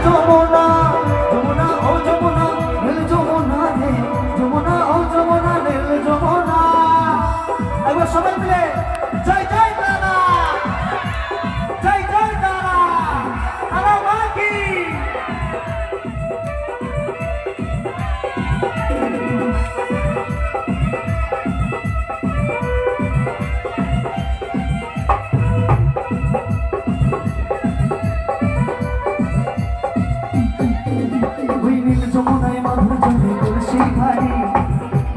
যমুনা যমুনা ও যমুনা নীল যমুনা রে যমুনা ও যমুনা নীল যমুনা একবার সবাই মিলে জয় জয় তারা জয় জয় তারা তারা বাকি যমুনায় মাধুর চলে তুলসী ভারী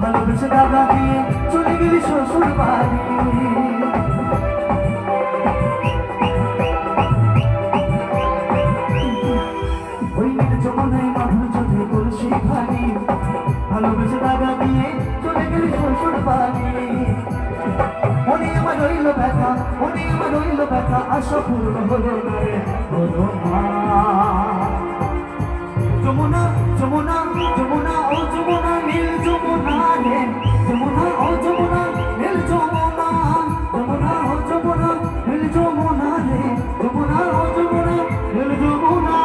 ভালোবেসে দাদা দিয়ে চলে গেলি শ্বশুর বাড়ি ওই যমুনায় মাধুর চলে তুলসী ভারী ভালোবেসে দাদা দিয়ে চলে গেলি শ্বশুর বাড়ি মনে আমার রইল ব্যথা মনে আমার রইল ব্যথা আশা পূর্ণ হলো না রে হলো না যমুনা যমুনা যমুনা ও যমুনা নীল যমুনা রে যমুনা ও যমুনা নীল যমুনা যমুনা ও যমুনা নীল যমুনা রে যমুনা ও যমুনা নীল যমুনা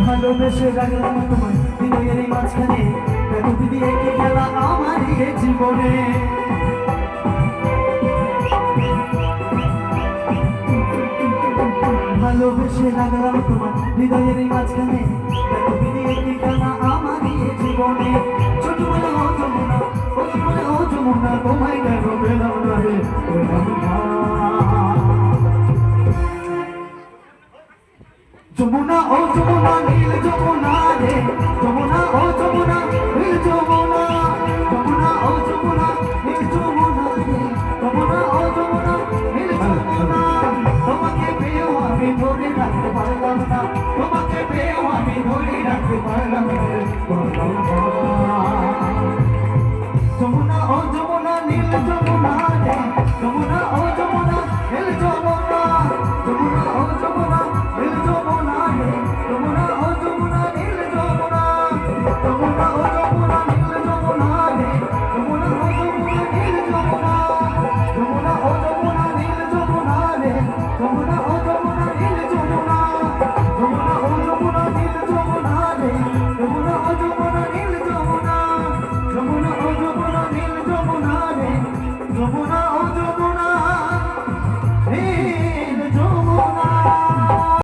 ভালোবেসে রাখলাম তোমায় হৃদয়ের মাঝখানে দেখো দিদি একই খেলা আমার এই জীবনে ভালোবেসে রাখলাম তোমার হৃদয়ের মাঝখানে দেখো দিদি একই খেলা আমার এই জীবনে ছোটবেলা ও যমুনা ও জীবনে ও যমুনা তোমায় কেন পেলাম না রে পেলাম না যমুনা ও যমুনা নীল যমুনা রে যমুনা ও যমুনা নীল যমুনা যমুনা ও যমুনা নীল যমুনা রে যমুনা ও যমুনা নীল যমুনা তোমাকে পেয়েও আমি ধরে রাখতে পারলাম না তোমাকে পেয়েও আমি ধরে রাখতে পারলাম